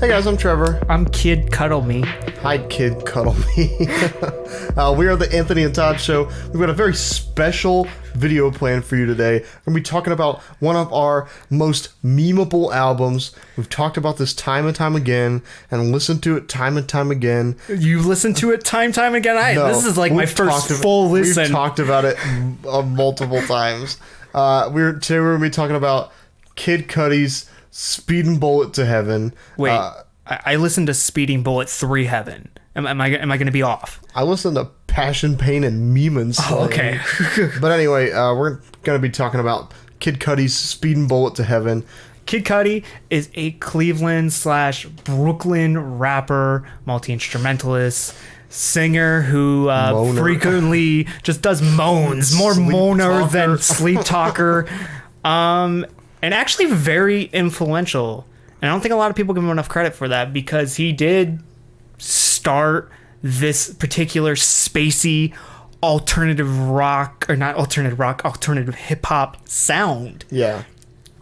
Hey guys, I'm Trevor. I'm Kid Cuddle Me. Hi, Kid Cuddle Me. We are the Anthony and Todd Show. We've got a very special video planned for you today. We're going to be talking about one of our most memeable albums. We've talked about this time and time again and listened to it time and time again. You listened to it time again? This is like my first full listen. We've talked about it multiple times. Today we're going to be talking about Kid Cudi's Speeding Bullet to Heaven. Wait, I listened to Speeding Bullet 3 Heaven. Am I going to be off? I listened to Passion, Pain, and Meme's. Oh, okay. But anyway, we're going to be talking about Kid Cudi's Speeding Bullet to Heaven. Kid Cudi is a Cleveland/Brooklyn rapper, multi-instrumentalist, singer who frequently just does moans, more moaner than sleep talker. And actually very influential. And I don't think a lot of people give him enough credit for that, because he did start this particular spacey alternative hip hop sound. Yeah.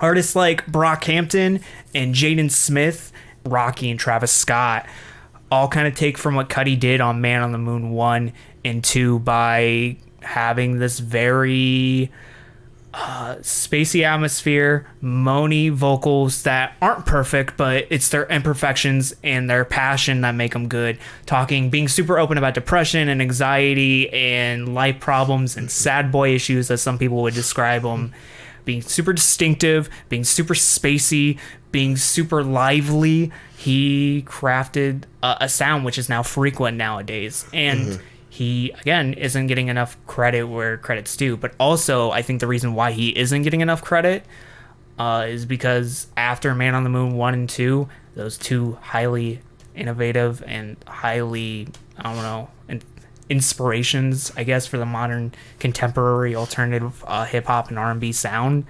Artists like Brockhampton and Jaden Smith, Rocky and Travis Scott all kind of take from what Cudi did on Man on the Moon 1 and 2 by having this very spacey atmosphere, moany vocals that aren't perfect, but it's their imperfections and their passion that make them good. Being super open about depression and anxiety and life problems and sad boy issues, as some people would describe them. Being super distinctive, being super spacey, being super lively. He crafted a sound which is now frequent nowadays. And he, again, isn't getting enough credit where credit's due. But also, I think the reason why he isn't getting enough credit is because after Man on the Moon 1 and 2, those two highly innovative and highly, inspirations, I guess, for the modern contemporary alternative hip-hop and R&B sound,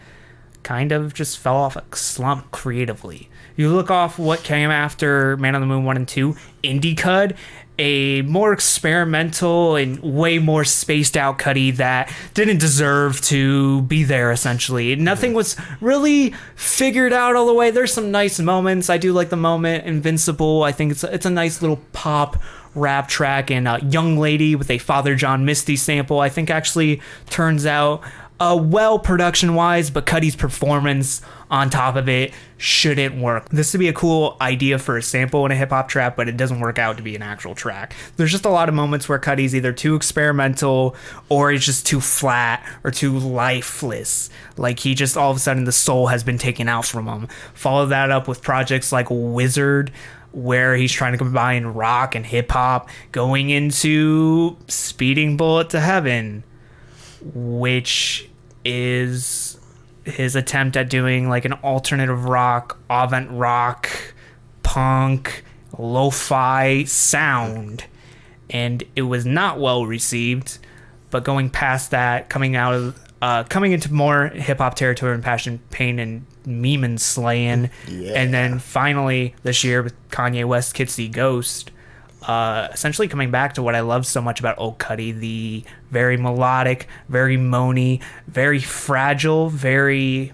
kind of just fell off a slump creatively. You look off what came after Man on the Moon 1 and 2, Indie Cud, a more experimental and way more spaced out Cudi that didn't deserve to be there, essentially. Nothing was really figured out all the way. There's some nice moments. I do like the moment Invincible. I think it's a nice little pop rap track, and Young Lady with a Father John Misty sample, I think actually turns out well production wise, but Cudi's performance on top of it shouldn't work. This would be a cool idea for a sample in a hip hop track, but it doesn't work out to be an actual track. There's just a lot of moments where Cudi's either too experimental or he's just too flat or too lifeless. Like he just all of a sudden the soul has been taken out from him. Follow that up with projects like Wizard, where he's trying to combine rock and hip hop, going into Speeding Bullet to Heaven, which is his attempt at doing like an alternative rock, avant rock, punk, lo-fi sound. And it was not well received, but going past that, coming into more hip hop territory and Passion, Pain, and Meme and Slayin'. Yeah. And then finally this year with Kanye West, Kid Cudi Ghost, essentially coming back to what I love so much about old Cudi, the very melodic, very moany, very fragile, very,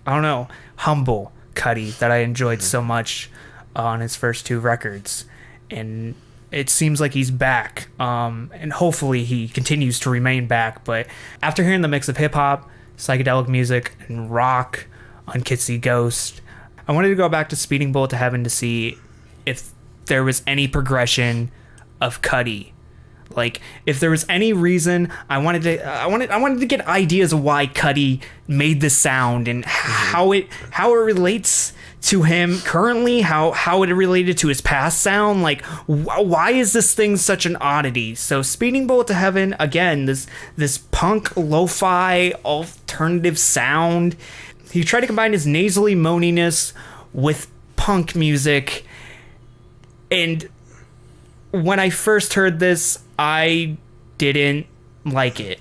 humble Cudi that I enjoyed so much on his first two records. And it seems like he's back, and hopefully he continues to remain back. But after hearing the mix of hip-hop, psychedelic music, and rock on Kid Cudi Ghost, I wanted to go back to Speeding Bullet to Heaven to see if there was any progression of Cudi. Like, if there was any reason, I wanted to get ideas of why Cudi made this sound and how it relates to him currently, how it related to his past sound. Like, why is this thing such an oddity? So Speeding Bullet to Heaven, again, this punk lo-fi alternative sound. He tried to combine his nasally moaniness with punk music. And when I first heard this, I didn't like it.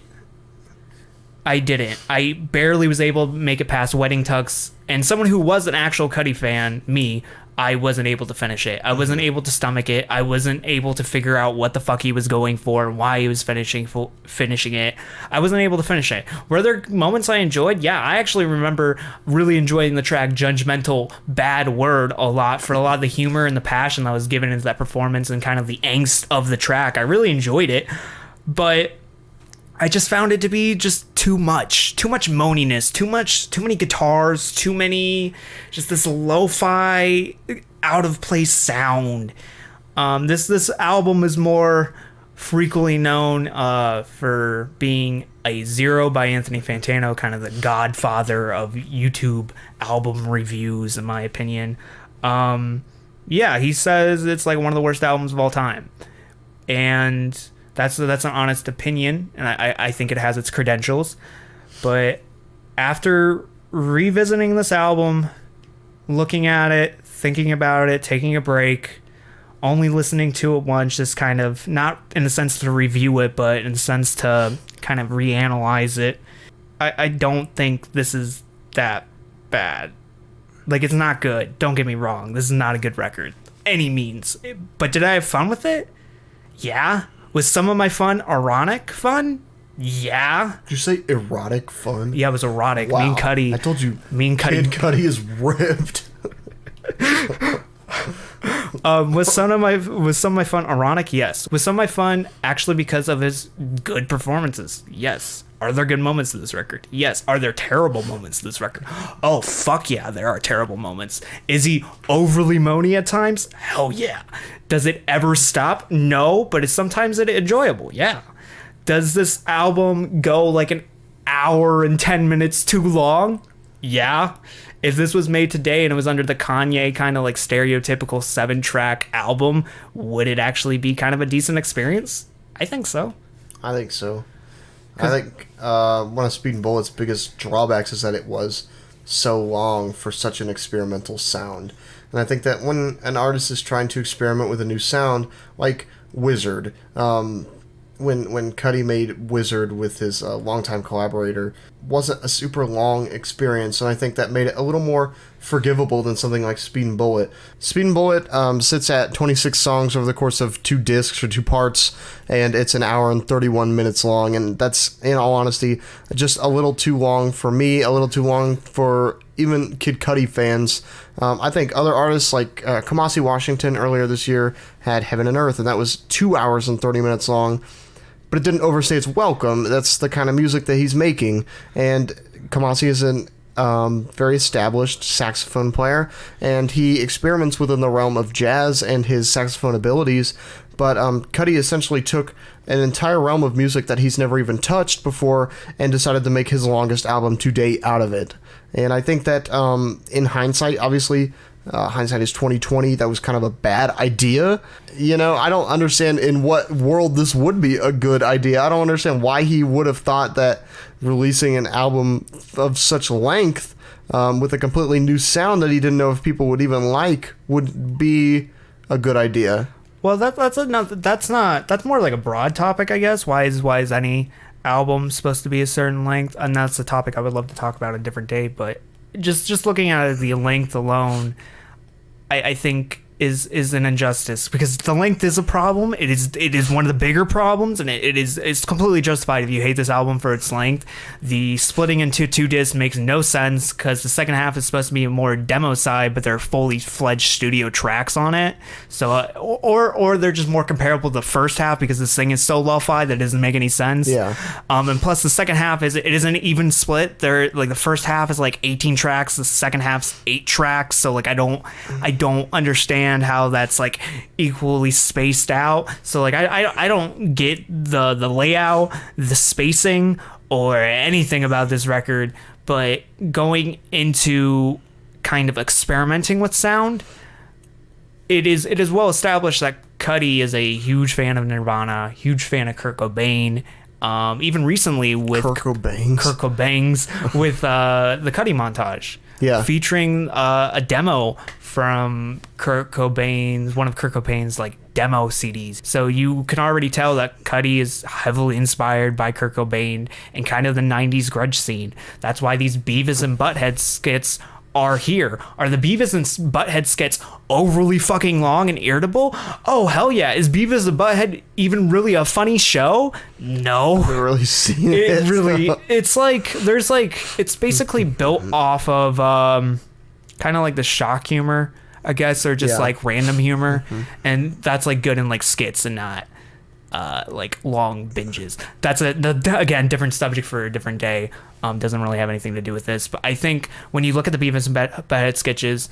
I didn't. I barely was able to make it past Wedding Tux, and someone who was an actual Cudi fan, me, I wasn't able to finish it. I wasn't able to stomach it. I wasn't able to figure out what the fuck he was going for, why he was finishing it. I wasn't able to finish it. Were there moments I enjoyed? Yeah, I actually remember really enjoying the track Judgmental, Bad Word a lot for a lot of the humor and the passion that was given into that performance and kind of the angst of the track. I really enjoyed it, but I just found it to be just too much moaniness, too many guitars, too many, just this lo-fi, out of place sound. This album is more frequently known for being a Zero by Anthony Fantano, kind of the godfather of YouTube album reviews, in my opinion. Yeah, he says it's like one of the worst albums of all time, and that's an honest opinion, and I think it has its credentials. But after revisiting this album, looking at it, thinking about it, taking a break, only listening to it once, just kind of, not in the sense to review it, but in the sense to kind of reanalyze it, I don't think this is that bad. Like, it's not good. Don't get me wrong. This is not a good record. Any means. But did I have fun with it? Yeah. Was some of my fun ironic fun? Yeah. Did you say erotic fun? Yeah, it was erotic. Wow. Me and Cudi. I told you. Me and Cudi. Kid Cudi is ripped. Was some of my fun ironic? Yes. Was some of my fun actually because of his good performances? Yes. Are there good moments to this record? Yes. Are there terrible moments to this record? Oh, fuck yeah, there are terrible moments. Is he overly moany at times? Hell yeah. Does it ever stop? No, but it's sometimes enjoyable. Yeah. Does this album go like an hour and 10 minutes too long? Yeah. If this was made today and it was under the Kanye kind of like stereotypical 7-track album, would it actually be kind of a decent experience? I think so. I think so. I think one of Speeding Bullet's biggest drawbacks is that it was so long for such an experimental sound. And I think that when an artist is trying to experiment with a new sound, like Wizard, when Cudi made Wizard with his longtime collaborator, wasn't a super long experience, and I think that made it a little more forgivable than something like Speeding Bullet. Speeding Bullet sits at 26 songs over the course of 2 discs or 2 parts, and it's an hour and 31 minutes long, and that's, in all honesty, just a little too long for me, a little too long for even Kid Cudi fans. I think other artists like Kamasi Washington earlier this year had Heaven and Earth, and that was 2 hours and 30 minutes long. But it didn't overstay its welcome. That's the kind of music that he's making. And Kamasi is an very established saxophone player, and he experiments within the realm of jazz and his saxophone abilities. But Cudi essentially took an entire realm of music that he's never even touched before and decided to make his longest album to date out of it. And I think that in hindsight, obviously, hindsight is 2020. That was kind of a bad idea. You know, I don't understand in what world this would be a good idea. I don't understand why he would have thought that releasing an album of such length with a completely new sound that he didn't know if people would even like would be a good idea. Well, that's more like a broad topic, I guess. Why is any album supposed to be a certain length? And that's a topic I would love to talk about a different day. But just looking at the length alone, I think is an injustice, because the length is a problem. It is one of the bigger problems, and it's completely justified if you hate this album for its length. The splitting into 2 discs makes no sense, because the second half is supposed to be a more demo side, but there are fully fledged studio tracks on it. So or they're just more comparable to the first half, because this thing is so lo-fi that it doesn't make any sense. Yeah. And plus the second half isn't even split. There, like, the first half is like 18 tracks, the second half's 8 tracks. So like I don't understand how that's like equally spaced out. So like I don't get the layout, the spacing, or anything about this record. But going into kind of experimenting with sound, it is well established that Cudi is a huge fan of Nirvana, huge fan of Kurt Cobain. Even recently with Kurt Cobain's with the Cudi montage, yeah, featuring a demo from one of Kurt Cobain's like demo CDs. So you can already tell that Cudi is heavily inspired by Kurt Cobain and kind of the 90s grunge scene. That's why these Beavis and Butthead skits are here. Are the Beavis and Butthead skits overly fucking long and irritable? Oh, hell yeah. Is Beavis and Butthead even really a funny show? No. I haven't really seen it. It really, it's like, it's basically built off of kind of like the shock humor, I guess, or just like random humor. And that's like good in like skits and not like long binges. That's again, different subject for a different day. Doesn't really have anything to do with this, but I think when you look at the Beavis and Butthead sketches,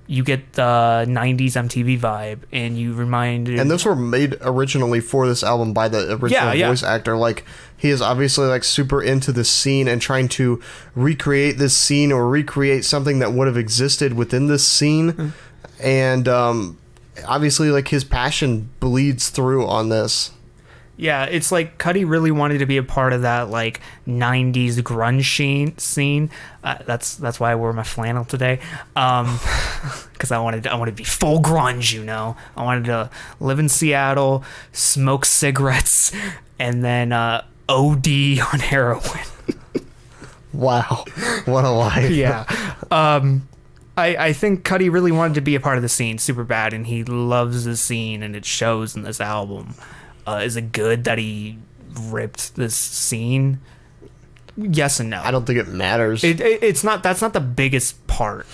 you get the 90s MTV vibe, and you reminded. And those were made originally for this album by the original voice actor. Like, he is obviously like super into this scene and trying to recreate this scene or recreate something that would have existed within this scene. And obviously, like, his passion bleeds through on this. Yeah, it's like Cudi really wanted to be a part of that like 90s grunge scene. That's why I wore my flannel today. Because I wanted to be full grunge, you know. I wanted to live in Seattle, smoke cigarettes, and then OD on heroin. Wow, what a life. Yeah. I think Cudi really wanted to be a part of the scene super bad, and he loves the scene, and it shows in this album. Is it good that he ripped this scene? Yes and no. I don't think it matters. It's not. That's not the biggest part.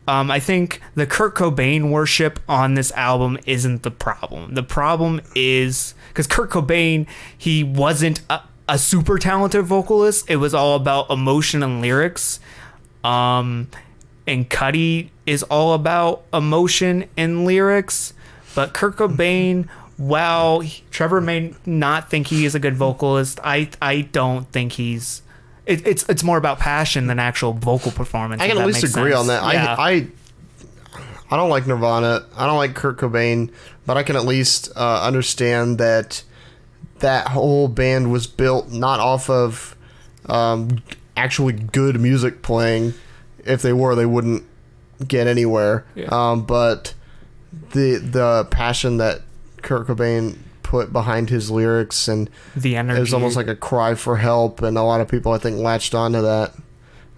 I think the Kurt Cobain worship on this album isn't the problem. The problem is because Kurt Cobain, he wasn't a super talented vocalist. It was all about emotion and lyrics. And Cudi is all about emotion and lyrics. But Kurt Cobain, while Trevor may not think he is a good vocalist, I don't think he's. It's more about passion than actual vocal performance. I can at least agree on that. Yeah. I don't like Nirvana. I don't like Kurt Cobain, but I can at least understand that whole band was built not off of actually good music playing. If they were, they wouldn't get anywhere. Yeah. But the passion that Kurt Cobain put behind his lyrics, and the energy, it was almost like a cry for help, and a lot of people I think latched onto that,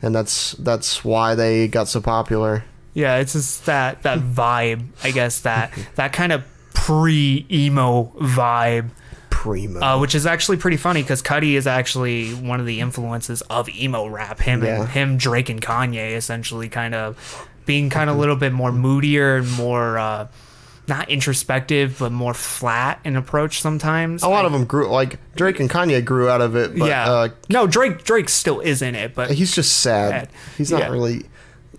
and that's why they got so popular. Yeah, it's just that vibe, I guess, that kind of pre-emo vibe. Primo. Which is actually pretty funny because Cudi is actually one of the influences of emo rap. Him, Drake, and Kanye essentially kind of being kind of a little bit more moodier and more not introspective, but more flat in approach sometimes. A lot of them grew, like Drake and Kanye grew out of it. But, yeah. No, Drake still is in it, but he's just sad. He's not really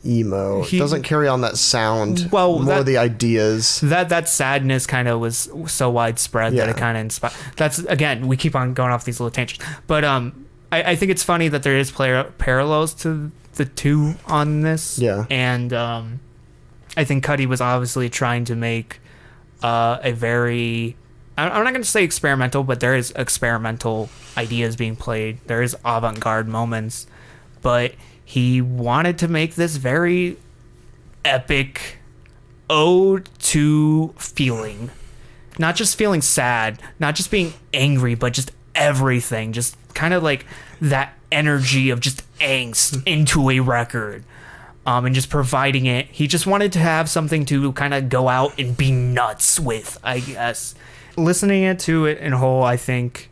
emo. He doesn't carry on that sound. Well, more the ideas. That sadness kind of was so widespread that it kind of inspired. That's, again, we keep on going off these little tangents, but I think it's funny that there is parallels to the two on this. Yeah, and I think Cudi was obviously trying to make a very, I'm not going to say experimental, but there is experimental ideas being played. There is avant-garde moments, but he wanted to make this very epic ode to feeling. Not just feeling sad, not just being angry, but just everything. Just kind of like that energy of just angst into a record. And just providing it. He just wanted to have something to kind of go out and be nuts with, I guess. Listening to it in whole, I think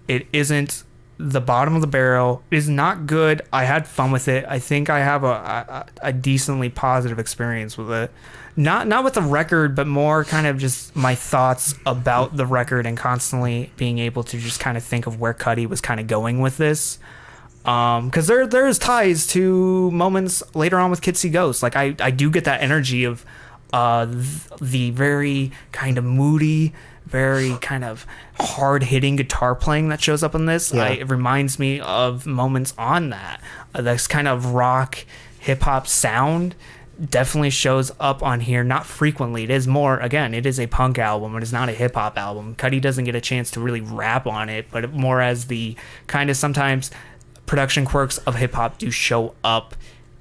it isn't the bottom of the barrel. It is not good. I had fun with it. I think I have a decently positive experience with it. Not with the record, but more kind of just my thoughts about the record and constantly being able to just kind of think of where Cudi was kind of going with this. Because there's ties to moments later on with Kid Cudi Ghost. Like I do get that energy of the very kind of moody, very kind of hard-hitting guitar playing that shows up on this. Yeah. It reminds me of moments on that. This kind of rock, hip-hop sound definitely shows up on here. Not frequently. It is more, again, it is a punk album. It is not a hip-hop album. Cudi doesn't get a chance to really rap on it, but more as the kind of sometimes production quirks of hip-hop do show up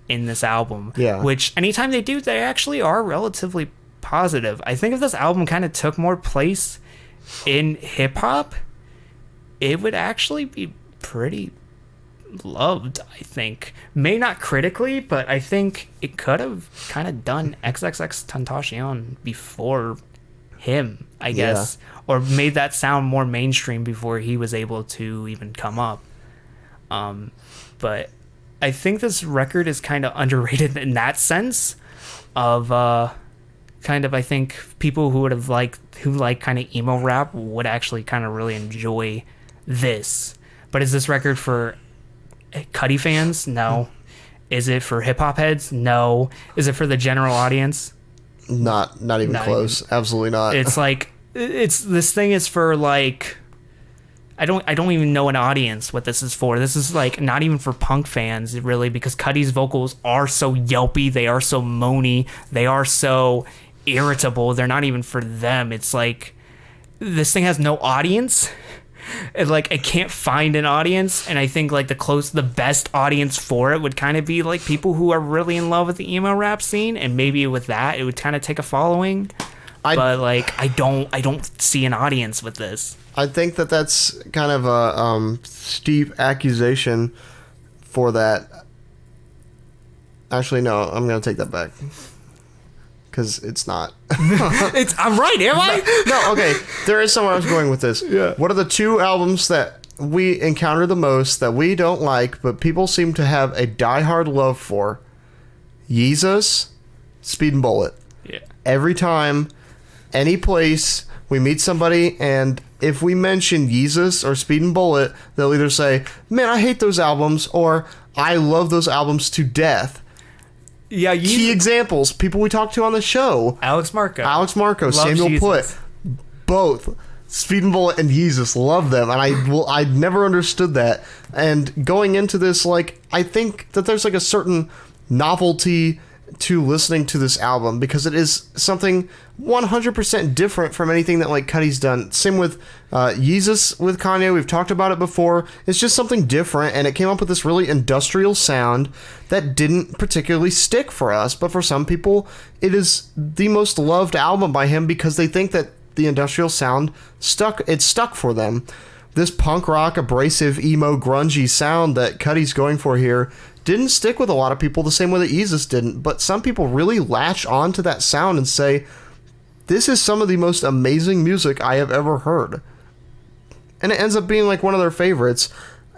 in this album. Yeah. Which anytime they do, they actually are relatively positive. I think if this album kind of took more place in hip hop, it would actually be pretty loved, I think. May not critically, but I think it could have kind of done XXXTentacion before him, I guess, or made that sound more mainstream before he was able to even come up. But I think this record is kind of underrated in that sense of kind of, I think people who like kind of emo rap would actually kind of really enjoy this. But is this record for Cudi fans? No. Is it for hip hop heads? No. Is it for the general audience? Not even close. Absolutely not. It's like this thing is for like I don't even know an audience what this is for. This is like not even for punk fans really, because Cudi's vocals are so yelpy, they are so moany, they are so irritable. They're not even for them. It's like this thing has no audience. It can't find an audience, and I think like the best audience for it would kind of be like people who are really in love with the emo rap scene, and maybe with that it would kind of take a following. But like I don't see an audience with this. I think that's kind of a steep accusation for that. Actually, no, I'm gonna take that back. Because it's not. I'm right, am I? No, okay. There is somewhere I was going with this. Yeah. What are the two albums that we encounter the most that we don't like, but people seem to have a diehard love for? Yeezus, Speeding Bullet. Yeah. Every time, any place, we meet somebody, and if we mention Yeezus or Speeding Bullet, they'll either say, "Man, I hate those albums," or "I love those albums to death." Yeah, Key examples, people we talked to on the show. Alex Marco, Samuel Jesus. Putt, both Speeding Bullet and Yeezus, love them, and I never understood that. And going into this, like, I think that there's like a certain novelty to listening to this album because it is something 100% different from anything that like Cudi's done. Same with Yeezus with Kanye. We've talked about it before. It's just something different, and it came up with this really industrial sound that didn't particularly stick for us, but for some people it is the most loved album by him because they think that the industrial sound stuck for them. This punk rock, abrasive, emo, grungy sound that Cudi's going for here didn't stick with a lot of people the same way that Yeezus didn't, but some people really latch on to that sound and say, this is some of the most amazing music I have ever heard. And it ends up being like one of their favorites.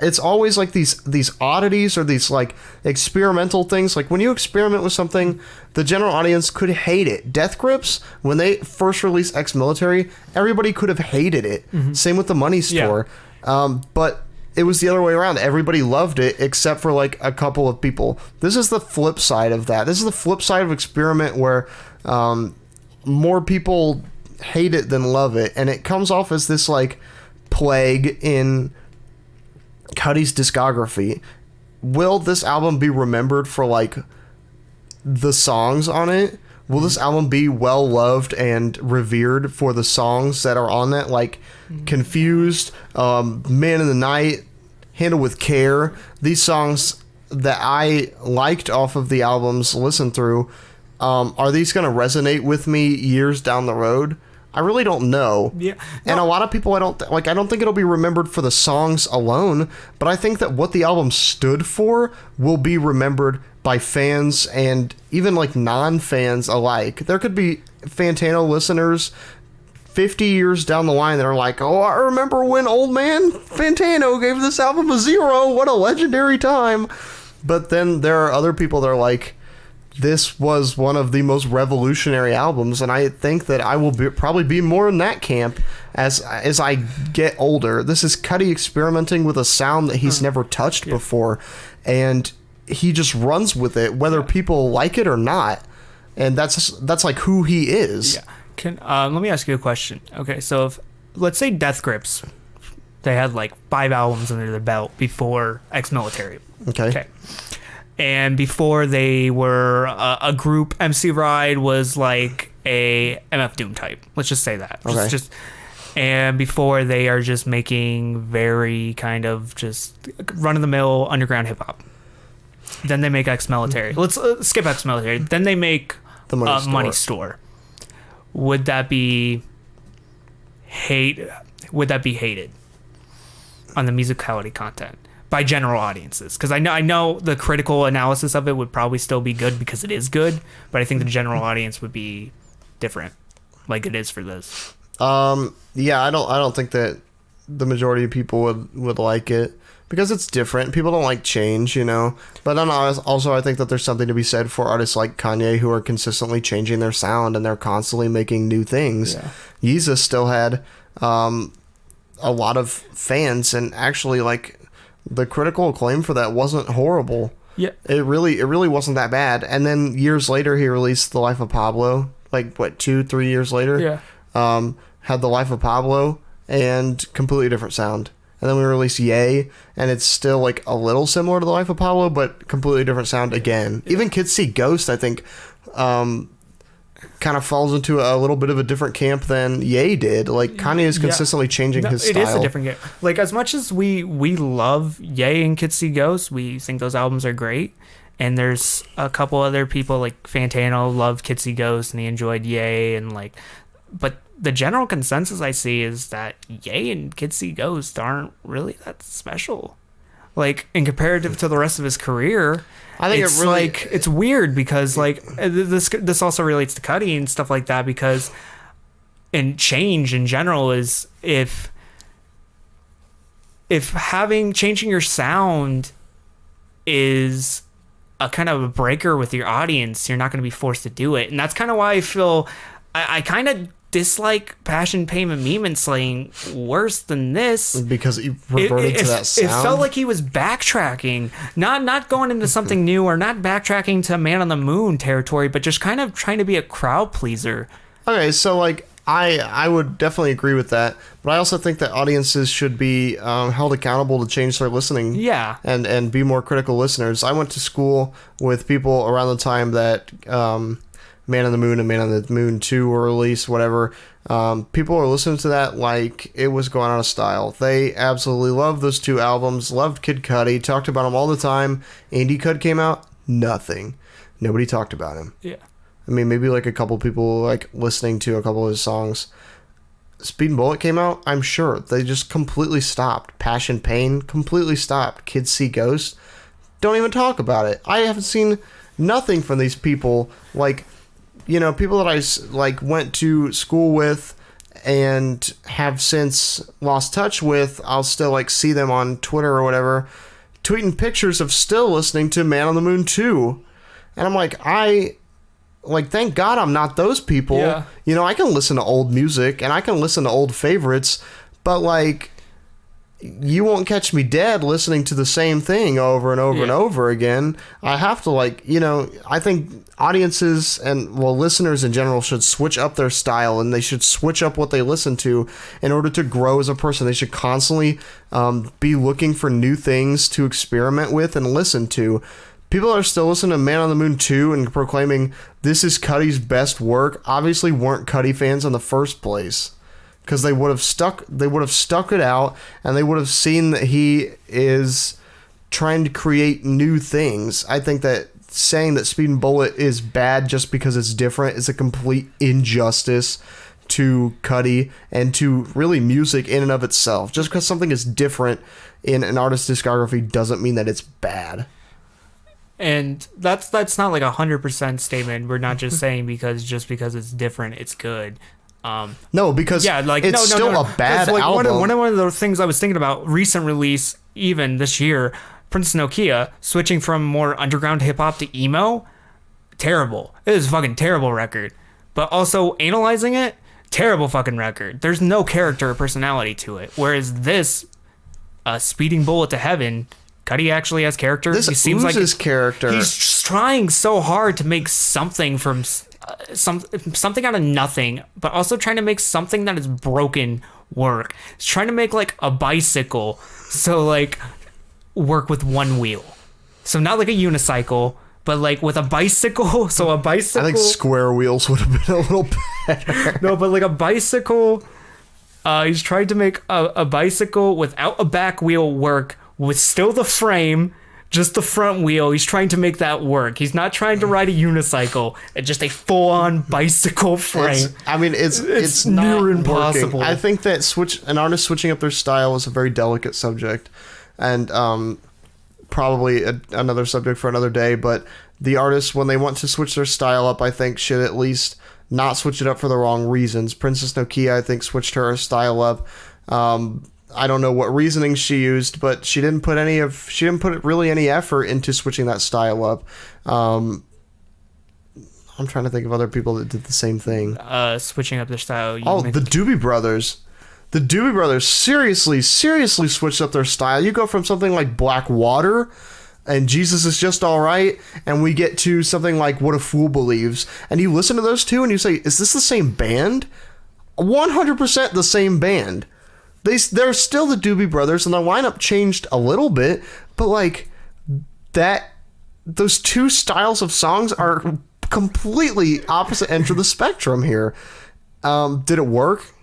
It's always like these oddities or these like experimental things. Like when you experiment with something, the general audience could hate it. Death Grips, when they first released Ex-Military, everybody could have hated it. Mm-hmm. Same with The Money Store. Yeah. But it was the other way around. Everybody loved it except for like a couple of people. This is the flip side of that. This is the flip side of Experiment where more people hate it than love it. And it comes off as this like plague in Cudi's discography. Will this album be remembered for like the songs on it? Will this album be well loved and revered for the songs that are on that, like Confused, Man in the Night, Handle with Care? These songs that I liked off of the albums listened through, are these going to resonate with me years down the road? I really don't know. Yeah. And a lot of people I don't think it'll be remembered for the songs alone, but I think that what the album stood for will be remembered by fans and even like non-fans alike. There could be Fantano listeners 50 years down the line that are like, "Oh, I remember when old man Fantano gave this album a 0. What a legendary time." But then there are other people that are like, this was one of the most revolutionary albums, and I think that I will probably be more in that camp as I get older. This is Cudi experimenting with a sound that he's never touched before, and he just runs with it, whether people like it or not, and that's like who he is. Yeah. Let me ask you a question. Okay, so if let's say Death Grips, they had like 5 albums under their belt before Ex-Military. Okay. And before they were a group, MC Ride was like a MF Doom type. Let's just say that. Okay. And before they are just making very kind of just run-of-the-mill underground hip-hop. Then they make Ex-Military. Let's skip Ex-Military. Then they make The Money Store. Would that be Would that be hated on the musicality content by general audiences? Because I know the critical analysis of it would probably still be good because it is good, but I think the general audience would be different, like it is for this. Yeah, I don't think that the majority of people would like it because it's different. People don't like change, you know. But then also I think that there's something to be said for artists like Kanye who are consistently changing their sound and they're constantly making new things. Yeah. Yeezus still had a lot of fans, and actually like the critical acclaim for that wasn't horrible. Yeah, it really wasn't that bad. And then years later he released The Life of Pablo, like what, 2-3 years later. Yeah, had The Life of Pablo and completely different sound. And then we released Yay, and it's still like a little similar to The Life of Pablo, but completely different sound again. Yeah. Even Kid Cudi Ghost, I think, kind of falls into a little bit of a different camp than Ye did. Like, Kanye is consistently changing his style. It is a different camp. Like, as much as we love Ye and Kid Cudi Ghost, we think those albums are great. And there's a couple other people, like Fantano, love Kid Cudi Ghost, and he enjoyed Ye, and like... But the general consensus I see is that Ye and Kid Cudi Ghost aren't really that special. Like, in comparative to the rest of his career... I think it's really, like, it's weird because like this also relates to Cudi and stuff like that, because and change in general is if changing your sound is a kind of a breaker with your audience, you're not going to be forced to do it. And that's kind of why I feel I kind of dislike Passion, Pain, and Meme and Slaying worse than this, because he reverted to that sound. It felt like he was backtracking, not going into something new, or not backtracking to Man on the Moon territory, but just kind of trying to be a crowd pleaser. Okay, so like I would definitely agree with that, but I also think that audiences should be held accountable to change their listening. Yeah, and be more critical listeners. I went to school with people around the time that Man on the Moon and Man on the Moon 2 were released, whatever. People were listening to that like it was going out of style. They absolutely loved those two albums, loved Kid Cudi, talked about him all the time. Indie Cud came out, nothing. Nobody talked about him. Yeah. I mean, maybe like a couple people like listening to a couple of his songs. Speeding Bullet came out, I'm sure. They just completely stopped. Passion, Pain, completely stopped. Kid Cudi Ghost, don't even talk about it. I haven't seen nothing from these people, like... You know, people that I like went to school with and have since lost touch with, I'll still like see them on Twitter or whatever, tweeting pictures of still listening to Man on the Moon 2. And I'm like, thank God I'm not those people. Yeah. You know, I can listen to old music and I can listen to old favorites, but like, you won't catch me dead listening to the same thing over and over and over again. I have to, like, you know, I think audiences and, well, listeners in general should switch up their style, and they should switch up what they listen to in order to grow as a person. They should constantly be looking for new things to experiment with and listen to. People are still listening to Man on the Moon 2 and proclaiming this is Cudi's best work. Obviously weren't Cudi fans in the first place, because they would have stuck it out, and they would have seen that he is trying to create new things. I think that saying that Speeding Bullet is bad just because it's different is a complete injustice to Cudi and to really music in and of itself. Just because something is different in an artist's discography doesn't mean that it's bad. And that's not like 100% statement. We're not just saying because it's different, it's good. No, because it's still a bad album. One of the things I was thinking about, recent release, even this year, Prince Nokia, switching from more underground hip-hop to emo, terrible. It is a fucking terrible record. But also, analyzing it, terrible fucking record. There's no character or personality to it. Whereas this, Speeding Bullet to Heaven, Cudi actually has character. This seems like his character. He's trying so hard to make something from... something out of nothing, but also trying to make something that is broken work. He's trying to make like a bicycle, so like work with one wheel, so not like a unicycle, but like with a bicycle. So a bicycle, I think square wheels would have been a little better. No, but like a bicycle, he's trying to make a bicycle without a back wheel work, with still the frame, just the front wheel. He's trying to make that work. He's not trying to ride a unicycle. It's just a full-on bicycle frame. It's near not impossible. working. I think that an artist switching up their style is a very delicate subject, and probably another subject for another day. But the artists, when they want to switch their style up, I think should at least not switch it up for the wrong reasons. Princess Nokia, I think, switched her style up. I don't know what reasoning she used, but she didn't put really any effort into switching that style up. I'm trying to think of other people that did the same thing. Switching up their style. The Doobie Brothers. The Doobie Brothers seriously switched up their style. You go from something like Black Water and Jesus Is Just Alright, and we get to something like What a Fool Believes, and you listen to those two and you say, is this the same band? 100% the same band. They're still the Doobie Brothers, and the lineup changed a little bit, but like that, those two styles of songs are completely opposite ends of the spectrum here. Did it work?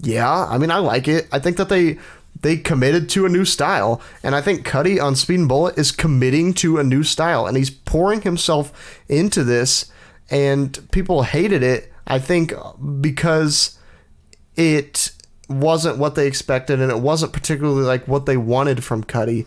Yeah, I mean, I like it. I think that they committed to a new style, and I think Cudi on Speeding Bullet is committing to a new style, and he's pouring himself into this, and people hated it, I think, because it wasn't what they expected, and it wasn't particularly like what they wanted from Cudi.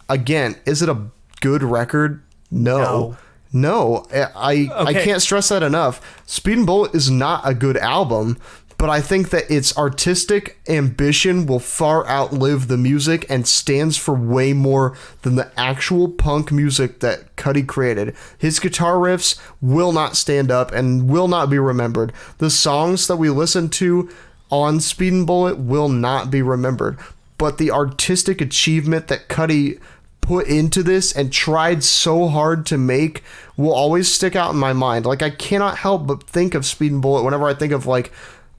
Again, is it a good record? No. I can't stress that enough. Speeding Bullet is not a good album, but I think that its artistic ambition will far outlive the music and stands for way more than the actual punk music that Cudi created. His guitar riffs will not stand up and will not be remembered. The songs that we listen to on Speeding Bullet will not be remembered. But the artistic achievement that Cudi put into this and tried so hard to make will always stick out in my mind. Like, I cannot help but think of Speeding Bullet whenever I think of like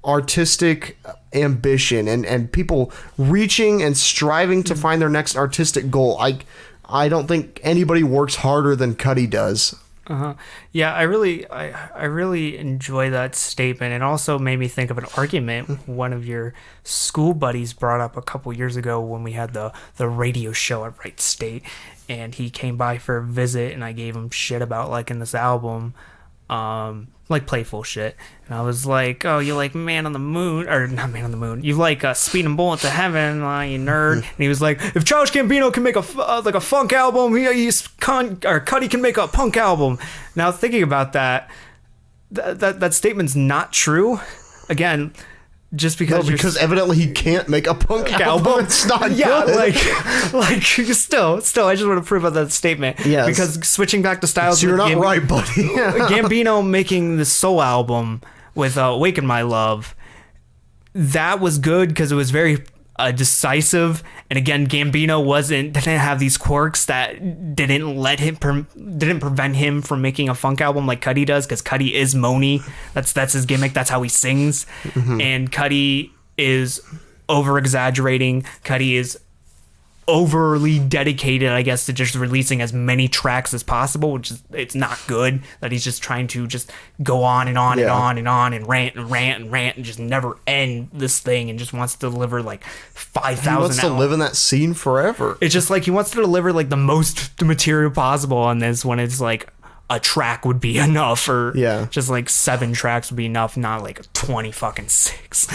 artistic ambition and people reaching and striving to find their next artistic goal. I don't think anybody works harder than Cudi does. Yeah, I really enjoy that statement. It also made me think of an argument one of your school buddies brought up a couple years ago when we had the radio show at Wright State, and he came by for a visit, and I gave him shit about liking this album, like playful shit, and I was like, oh, you like Man on the Moon, or not Man on the Moon, you like Speeding Bullet to Heaven, you nerd. And he was like, if Childish Gambino can make a funk album, Cudi can make a punk album. Now thinking about that statement's not true. Again, just because evidently he can't make a punk album. It's not good. like still, I just want to prove out that statement. Yes. Because switching back to styles, so you're not right, buddy. Gambino making the soul album with "Awaken My Love," that was good because it was very decisive. And again, Gambino didn't have these quirks that didn't prevent him from making a funk album like Cudi does, because Cudi is moany. That's his gimmick. That's how he sings. Mm-hmm. And Cudi is over exaggerating. Cudi is overly dedicated, I guess, to just releasing as many tracks as possible, which is, it's not good. That he's just trying to just go on and on and on and on and rant and just never end this thing, and just wants to deliver like 5,000. He wants to live in that scene forever. It's just like he wants to deliver like the most material possible on this, when it's like a track would be enough, or just like 7 tracks would be enough, not like 26.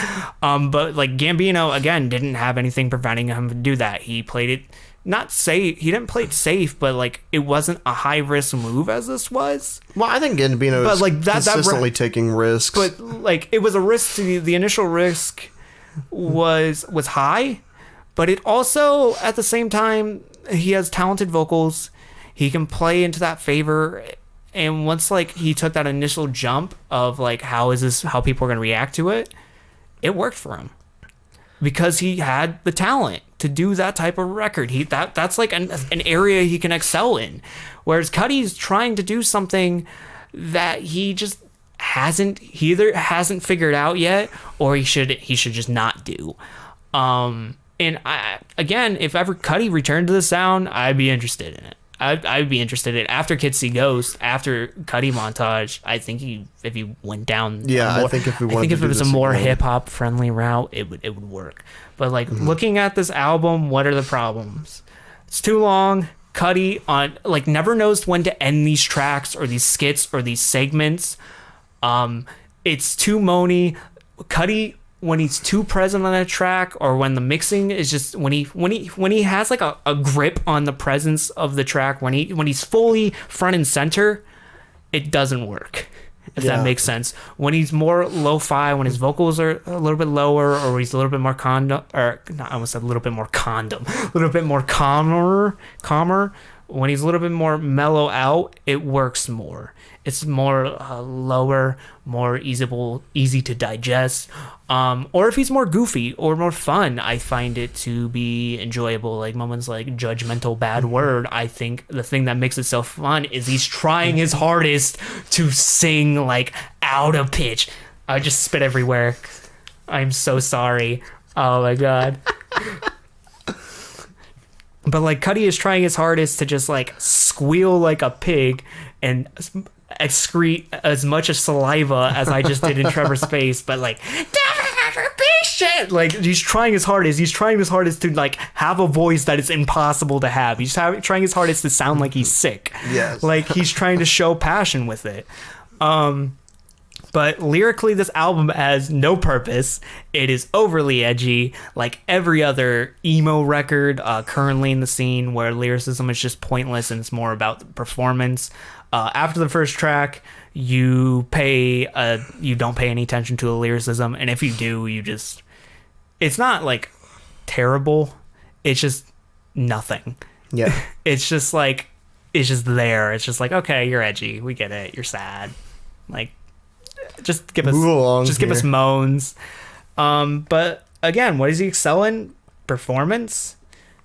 But like Gambino, again, didn't have anything preventing him to do that. He played it not safe. He didn't play it safe, but like it wasn't a high risk move as this was. Well, I think Gambino is like consistently taking risks. But like it was a risk. The initial risk was high, but it also at the same time, he has talented vocals. He can play into that favor. And once like he took that initial jump of like how people are going to react to it, it worked for him, because he had the talent to do that type of record. That's like an area he can excel in, whereas Cudi's trying to do something that he either hasn't figured out yet, or he should just not do. And again, if ever Cudi returned to the sound, I'd be interested in it. I'd be interested in it. After Kids See Ghost, after Cudi montage. I think if he went down, I think if it was a more hip hop friendly route, it would work. But like looking at this album, what are the problems? It's too long. Cudi on like never knows when to end these tracks or these skits or these segments. It's too moany. Cudi, when he's too present on a track, or when the mixing is just when he has like a grip on the presence of the track, when he's fully front and center, it doesn't work. If that makes sense. When he's more lo-fi, when his vocals are a little bit lower, or he's a little bit more a little bit more calmer. When he's a little bit more mellow out, it works more. It's more lower, more easy to digest. Or if he's more goofy or more fun, I find it to be enjoyable. Like moments like Judgmental, Bad Word. I think the thing that makes it so fun is he's trying his hardest to sing like out of pitch. I just spit everywhere. I'm so sorry. Oh my god. But like Cudi is trying his hardest to just like squeal like a pig and excrete as much of saliva as I just did in Trevor's face, but like like he's trying his hardest. He's trying his hardest to like have a voice that is impossible to have. He's trying his hardest to sound like he's sick. Yes. Like he's trying to show passion with it. But lyrically, this album has no purpose. It is overly edgy, like every other emo record currently in the scene, where lyricism is just pointless and it's more about the performance. After the first track, you don't pay any attention to the lyricism, and if you do, it's not like terrible. It's just nothing. Yeah. It's just there. It's just like, okay, you're edgy. We get it. You're sad. Like, just give us moans. But again, what does he excel in? Performance,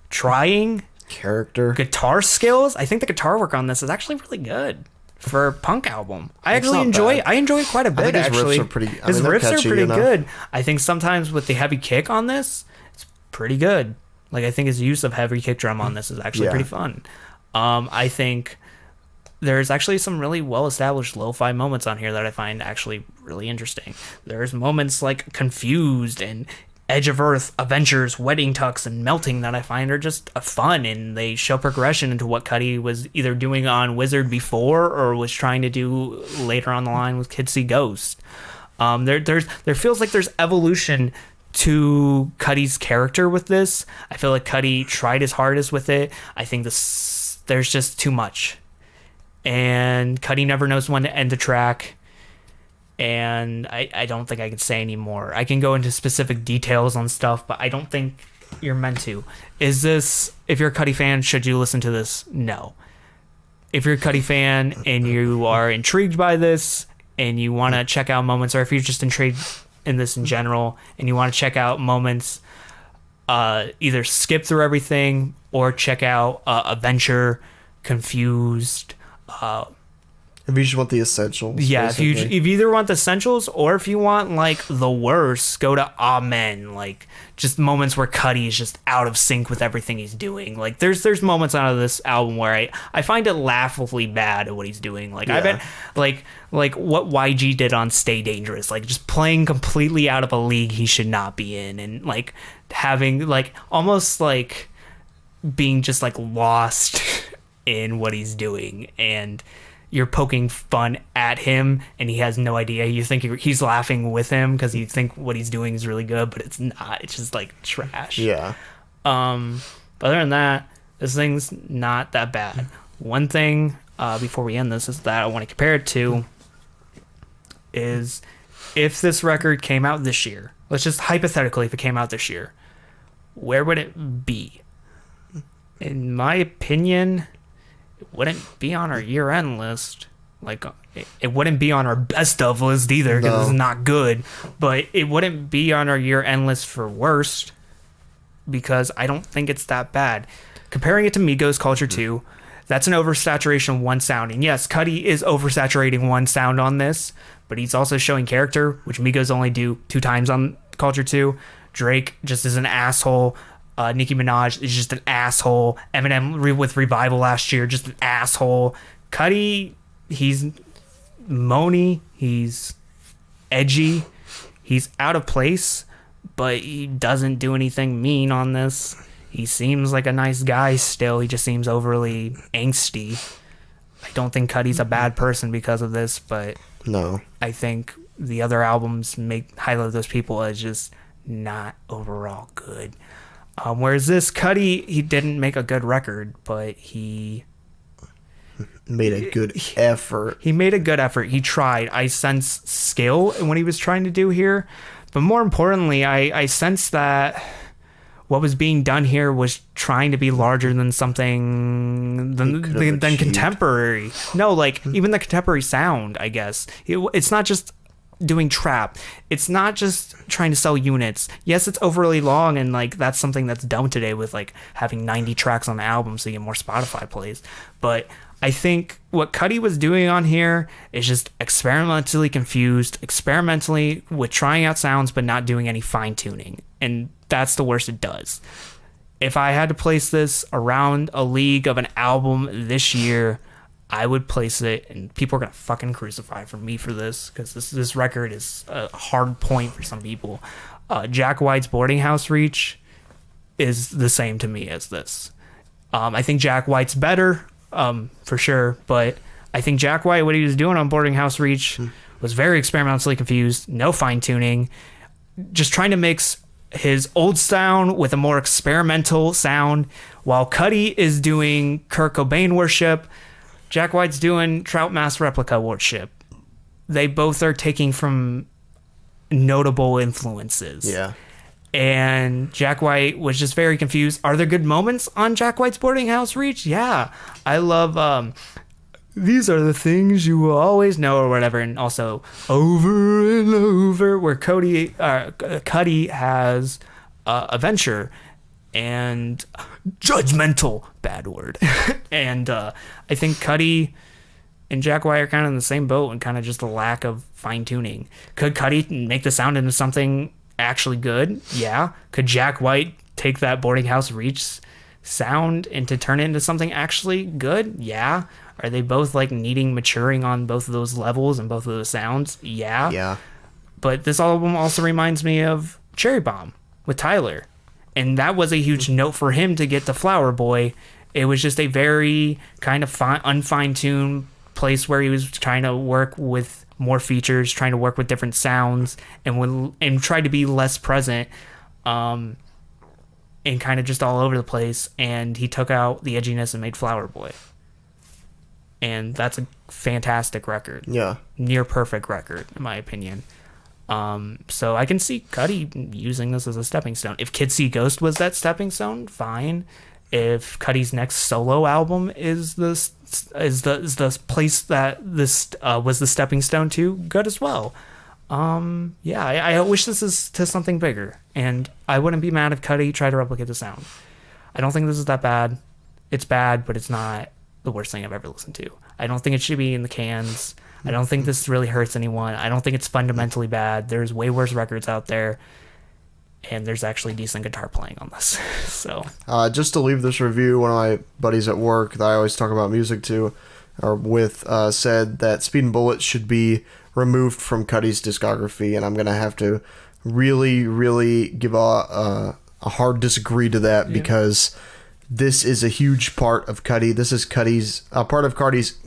trying, character, guitar skills. I think the guitar work on this is actually really good for a punk album. I enjoy it quite a bit. I think his actually, riffs are pretty. His riffs are pretty good. I think sometimes with the heavy kick on this, it's pretty good. Like I think his use of heavy kick drum on this is actually pretty fun. I think there's actually some really well-established lo-fi moments on here that I find actually really interesting. There's moments like Confused and Edge of Earth, Adventures, Wedding Tux, and Melting that I find are just fun, and they show progression into what Cudi was either doing on Wizard before or was trying to do later on the line with Kid Cudi Ghost. There feels like there's evolution to Cudi's character with this. I feel like Cudi tried his hardest with it. I think there's just too much. And Cudi never knows when to end the track, and I don't think I can say any more. I can go into specific details on stuff, but I don't think you're meant to. If you're a Cudi fan, should you listen to this? No. If you're a Cudi fan and you are intrigued by this and you want to check out moments, or if you're just intrigued in this in general and you want to check out moments, either skip through everything or check out Adventure, Confused. If you just want the essentials. Yeah, if you either want the essentials or if you want like the worst, go to Amen. Like just moments where Cudi is just out of sync with everything he's doing. Like there's moments out of this album where I find it laughably bad at what he's doing. Like I bet like what YG did on Stay Dangerous, like just playing completely out of a league he should not be in, and like having like almost like being just like lost in what he's doing, and you're poking fun at him and he has no idea. You think he's laughing with him because you think what he's doing is really good, but it's not. It's just like trash. Yeah. But other than that, this thing's not that bad. One thing before we end this is that I want to compare it to is if this record came out this year, let's just hypothetically, if it came out this year, where would it be? In my opinion, it wouldn't be on our year-end list. Like, it wouldn't be on our best-of list either, because it's not good. But it wouldn't be on our year-end list for worst, because I don't think it's that bad. Comparing it to Migos Culture 2, that's an oversaturation of one sound. And yes, Cudi is oversaturating one sound on this, but he's also showing character, which Migos only do 2 times on Culture 2. Drake just is an asshole. Nicki Minaj is just an asshole. Eminem with Revival last year, just an asshole. Cudi, he's moany, he's edgy, he's out of place, but he doesn't do anything mean on this. He seems like a nice guy still. He just seems overly angsty. I don't think Cudi's a bad person because of this, but No. I think the other albums highlight those people as just not overall good. Whereas this, Cudi, he didn't make a good record, but he made a good effort. He made a good effort. He tried. I sense skill in what he was trying to do here. But more importantly, I sense that what was being done here was trying to be larger than something than contemporary. No, like even the contemporary sound, I guess. It's not just doing trap. It's not just trying to sell units. Yes, it's overly long, and like that's something that's dumb today with like having 90 tracks on the album so you get more Spotify plays. But I think what Cudi was doing on here is just experimentally confused, experimentally with trying out sounds but not doing any fine tuning. And that's the worst it does. If I had to place this around a league of an album this year, I would place it, and people are going to fucking crucify for me for this, because this record is a hard point for some people. Jack White's Boarding House Reach is the same to me as this. I think Jack White's better, for sure, but I think Jack White, what he was doing on Boarding House Reach was very experimentally confused, no fine-tuning, just trying to mix his old sound with a more experimental sound, while Cudi is doing Kurt Cobain worship. Jack White's doing Trout Mask Replica worship. They both are taking from notable influences. Yeah. And Jack White was just very confused. Are there good moments on Jack White's Boarding House Reach? Yeah. I love These Are the Things You Will Always Know, or whatever. And also Over and Over, where Cudi has Adventure and Judgmental, bad word. And I think Cudi and Jack White are kind of in the same boat, and kind of just a lack of fine tuning. Could Cudi make the sound into something actually good? Yeah. Could Jack White take that Boarding House Reach sound and to turn it into something actually good? Yeah. Are they both like needing maturing on both of those levels and both of those sounds? Yeah. Yeah. But this album also reminds me of Cherry Bomb with Tyler. And that was a huge note for him to get to Flower Boy. It was just a very kind of unfine-tuned place where he was trying to work with more features, trying to work with different sounds, and tried to be less present, and kind of just all over the place. And he took out the edginess and made Flower Boy. And that's a fantastic record. Yeah. Near perfect record, in my opinion. So I can see Cudi using this as a stepping stone. If Kids See Ghost was that stepping stone, fine. If Cudi's next solo album is the place that this was the stepping stone to, good as well. Yeah, I wish this is to something bigger, and I wouldn't be mad if Cudi tried to replicate the sound. I don't think this is that bad. It's bad, but it's not the worst thing I've ever listened to. I don't think it should be in the cans. I don't think this really hurts anyone. I don't think it's fundamentally bad. There's way worse records out there, and there's actually decent guitar playing on this. So, just to leave this review, one of my buddies at work that I always talk about music to, or with, said that Speeding Bullet should be removed from Cudi's discography, and I'm gonna have to really, really give a hard disagree to that, because this is a huge part of Cudi. This is Cudi's part of Cardi's.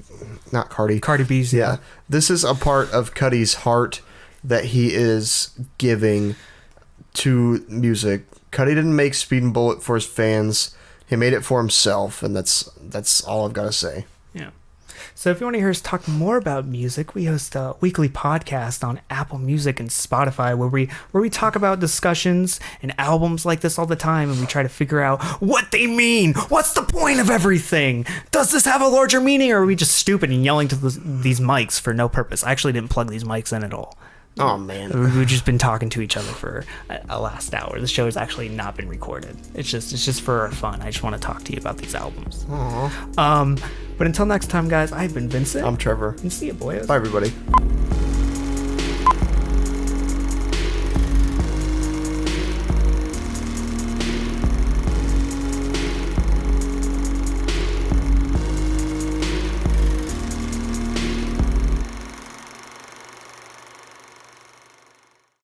Not Cardi. Cardi B's. Yeah. This is a part of Cudi's heart that he is giving to music. Cudi didn't make Speeding Bullet for his fans. He made it for himself, and that's all I've got to say. Yeah. So if you want to hear us talk more about music, we host a weekly podcast on Apple Music and Spotify where we talk about discussions and albums like this all the time, and we try to figure out what they mean. What's the point of everything? Does this have a larger meaning, or are we just stupid and yelling to these mics for no purpose? I actually didn't plug these mics in at all. Oh, man. We've just been talking to each other for a last hour. This show has actually not been recorded. It's just for fun. I just want to talk to you about these albums. Aww. But until next time, guys, I've been Vincent. I'm Trevor. And see you, boys. Bye, everybody.